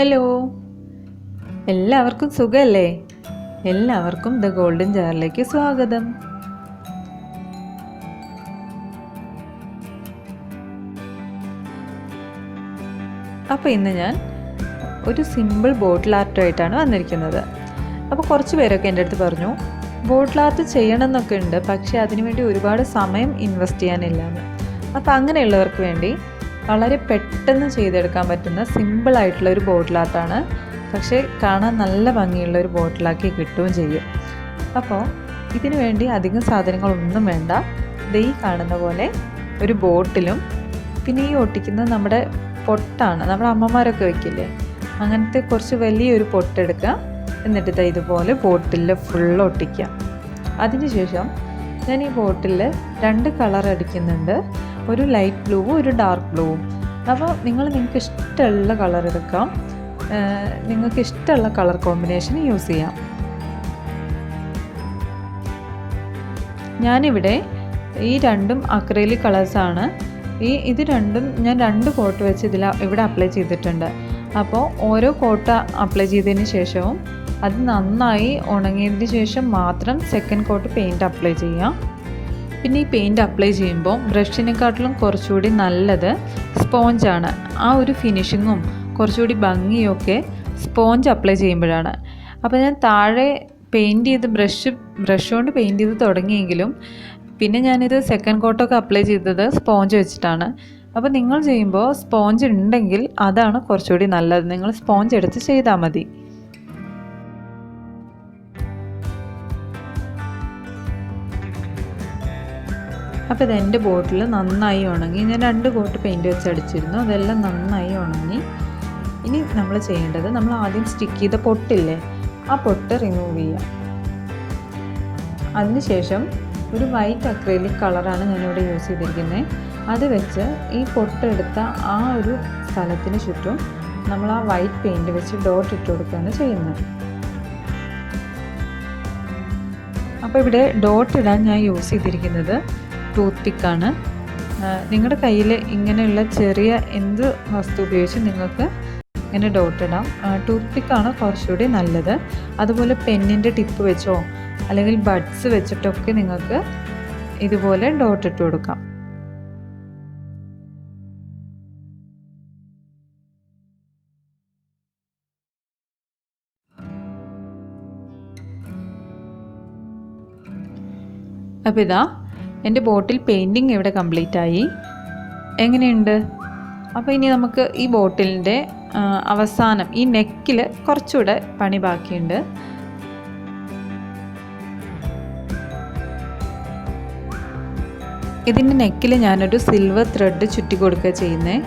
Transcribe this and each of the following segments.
Hello, എല്ലാവർക്കും സുഖമല്ലേ? എല്ലാവർക്കും ദ ഗോൾഡൻ ജാറിലേക്ക് സ്വാഗതം. അപ്പോൾ ഇന്ന് ഞാൻ ഒരു സിമ്പിൾ ബോട്ടിൽ ആർട്ടുമായിട്ടാണ് വന്നിരിക്കുന്നത്. അപ്പോൾ കുറച്ച് പേരൊക്കെ എൻ്റെ അടുത്ത് പറഞ്ഞു ബോട്ടിൽ ആർട്ട് ചെയ്യണം എന്നൊക്കെ ഉണ്ട്, പക്ഷേ അതിനുവേണ്ടി ഒരുപാട് സമയം ഇൻവെസ്റ്റ് ചെയ്യാനില്ലാന്ന്. അപ്പോൾ അങ്ങനെയുള്ളവർക്ക് വേണ്ടി വളരെ പെട്ടെന്ന് ചെയ്തെടുക്കാൻ പറ്റുന്ന സിമ്പിളായിട്ടുള്ള ഒരു ബോട്ടിൽ ആർട്ടാണ്. പക്ഷേ കാണാൻ നല്ല ഭംഗിയുള്ള ഒരു ബോട്ടിലാക്കി കിട്ടുകയും ചെയ്യും. അപ്പോൾ ഇതിനു വേണ്ടി അധികം സാധനങ്ങളൊന്നും വേണ്ട. ഈ കാണുന്ന പോലെ ഒരു ബോട്ടിലും പിന്നെ ഈ ഒട്ടിക്കുന്നത് നമ്മുടെ പൊട്ടാണ്. നമ്മുടെ അമ്മമാരൊക്കെ വയ്ക്കില്ലേ, അങ്ങനത്തെ കുറച്ച് വലിയൊരു പൊട്ടെടുക്കുക. എന്നിട്ട് ഇതുപോലെ ബോട്ടിൽ ഫുള്ള് ഒട്ടിക്കുക. അതിനുശേഷം ഞാൻ ഈ ബോട്ടിൽ 2 കളർ അടിക്കുന്നുണ്ട്, ഒരു ലൈറ്റ് ബ്ലൂവും ഒരു ഡാർക്ക് ബ്ലൂവും. അപ്പോൾ നിങ്ങൾക്ക് ഇഷ്ടമുള്ള കളർ എടുക്കാം, നിങ്ങൾക്ക് ഇഷ്ടമുള്ള കളർ കോമ്പിനേഷൻ യൂസ് ചെയ്യാം. ഞാനിവിടെ ഈ 2 അക്രൈലിക് കളേഴ്സാണ്. ഇത് രണ്ടും ഞാൻ 2 കോട്ട് വെച്ച് ഇവിടെ അപ്ലൈ ചെയ്തിട്ടുണ്ട്. അപ്പോൾ ഓരോ കോട്ട് അപ്ലൈ ചെയ്തതിന് ശേഷവും അത് നന്നായി ഉണങ്ങിയതിന് ശേഷം മാത്രം സെക്കൻഡ് കോട്ട് പെയിൻറ്റ് അപ്ലൈ ചെയ്യാം. പിന്നെ ഈ പെയിൻറ്റ് അപ്ലൈ ചെയ്യുമ്പോൾ ബ്രഷിനെക്കാട്ടിലും കുറച്ചുകൂടി നല്ലത് സ്പോഞ്ചാണ്. ആ ഒരു ഫിനിഷിങ്ങും കുറച്ചുകൂടി ഭംഗിയൊക്കെ സ്പോഞ്ച് അപ്ലൈ ചെയ്യുമ്പോഴാണ്. അപ്പോൾ ഞാൻ താഴെ പെയിൻറ്റ് ചെയ്ത് ബ്രഷ് കൊണ്ട് പെയിൻറ്റ് ചെയ്ത് തുടങ്ങിയെങ്കിലും പിന്നെ ഞാനിത് സെക്കൻഡ് കോട്ടൊക്കെ അപ്ലൈ ചെയ്തത് സ്പോഞ്ച് വെച്ചിട്ടാണ്. അപ്പോൾ നിങ്ങൾ ചെയ്യുമ്പോൾ സ്പോഞ്ച് ഉണ്ടെങ്കിൽ അതാണ് കുറച്ചുകൂടി നല്ലത്. നിങ്ങൾ സ്പോഞ്ച് എടുത്ത് ചെയ്താൽ മതി. അപ്പോൾ ഇതെൻ്റെ ബോട്ടിൽ നന്നായി ഉണങ്ങി. ഞാൻ 2 കോട്ട് പെയിൻറ്റ് വെച്ച് അടിച്ചിരുന്നു, അതെല്ലാം നന്നായി ഉണങ്ങി. ഇനി നമ്മൾ ചെയ്യേണ്ടത്, നമ്മൾ ആദ്യം സ്റ്റിക്ക് ചെയ്ത പൊട്ടില്ലേ, ആ പൊട്ട് റിമൂവ് ചെയ്യുക. അതിനുശേഷം ഒരു വൈറ്റ് അക്രൈലിക് കളറാണ് ഞാനിവിടെ യൂസ് ചെയ്തിരിക്കുന്നത്. അത് വെച്ച് ഈ പൊട്ടെടുത്ത ആ ഒരു സ്ഥലത്തിന് ചുറ്റും നമ്മൾ ആ വൈറ്റ് പെയിൻറ്റ് വെച്ച് ഡോട്ട് ഇട്ട് കൊടുക്കുകയാണ് ചെയ്യുന്നത്. അപ്പോൾ ഇവിടെ ഡോട്ട് ഇടാൻ ഞാൻ യൂസ് ചെയ്തിരിക്കുന്നത് ടൂത്ത് പിക്കാണ്. നിങ്ങളുടെ കയ്യിൽ ഇങ്ങനെയുള്ള ചെറിയ എന്ത് വസ്തു ഉപയോഗിച്ച് നിങ്ങൾക്ക് ഇങ്ങനെ ഡോട്ട് ഇടാം. ടൂത്ത് പിക്കാണ് കുറച്ചുകൂടി നല്ലത്. അതുപോലെ പെന്നിൻ്റെ ടിപ്പ് വെച്ചോ അല്ലെങ്കിൽ ബഡ്സ് വെച്ചിട്ടൊക്കെ നിങ്ങൾക്ക് ഇതുപോലെ ഡോട്ട് ഇട്ട് കൊടുക്കാം. അപ്പോൾ ഇതാ എൻ്റെ ബോട്ടിൽ പെയിൻറ്റിങ് ഇവിടെ കംപ്ലീറ്റ് ആയി. എങ്ങനെയുണ്ട്? അപ്പോൾ ഇനി നമുക്ക് ഈ ബോട്ടിലിൻ്റെ അവസാനം ഈ നെക്കിൽ കുറച്ചുകൂടെ പണി ബാക്കിയുണ്ട്. ഇതിൻ്റെ നെക്കിൽ ഞാനൊരു സിൽവർ ത്രെഡ് ചുറ്റി കൊടുക്കുക ചെയ്യുന്നത്.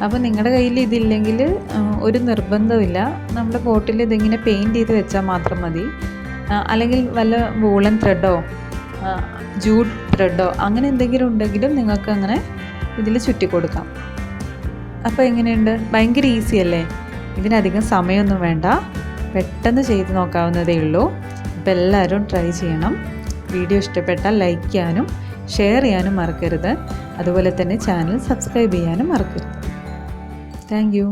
അപ്പോൾ നിങ്ങളുടെ കയ്യിൽ ഇതില്ലെങ്കിൽ ഒരു നിർബന്ധമില്ല, നമ്മുടെ ബോട്ടിൽ ഇതിങ്ങനെ പെയിൻറ്റ് ചെയ്ത് വെച്ചാൽ മാത്രം മതി. അല്ലെങ്കിൽ വല്ല വൂളൻ ത്രെഡോ ജൂട്ട് ത്രെഡോ അങ്ങനെ എന്തെങ്കിലും ഉണ്ടെങ്കിലും നിങ്ങൾക്ക് അങ്ങനെ ഇതിൽ ചുറ്റി കൊടുക്കാം. അപ്പോൾ എങ്ങനെയുണ്ട്? ഭയങ്കര ഈസി അല്ലേ? ഇതിനധികം സമയമൊന്നും വേണ്ട, പെട്ടെന്ന് ചെയ്ത് നോക്കാവുന്നതേ ഉള്ളൂ. അപ്പോൾ എല്ലാവരും ട്രൈ ചെയ്യണം. വീഡിയോ ഇഷ്ടപ്പെട്ടാൽ ലൈക്ക് ചെയ്യാനും ഷെയർ ചെയ്യാനും മറക്കരുത്. അതുപോലെ തന്നെ ചാനൽ സബ്സ്ക്രൈബ് ചെയ്യാനും മറക്കരുത്. Thank you.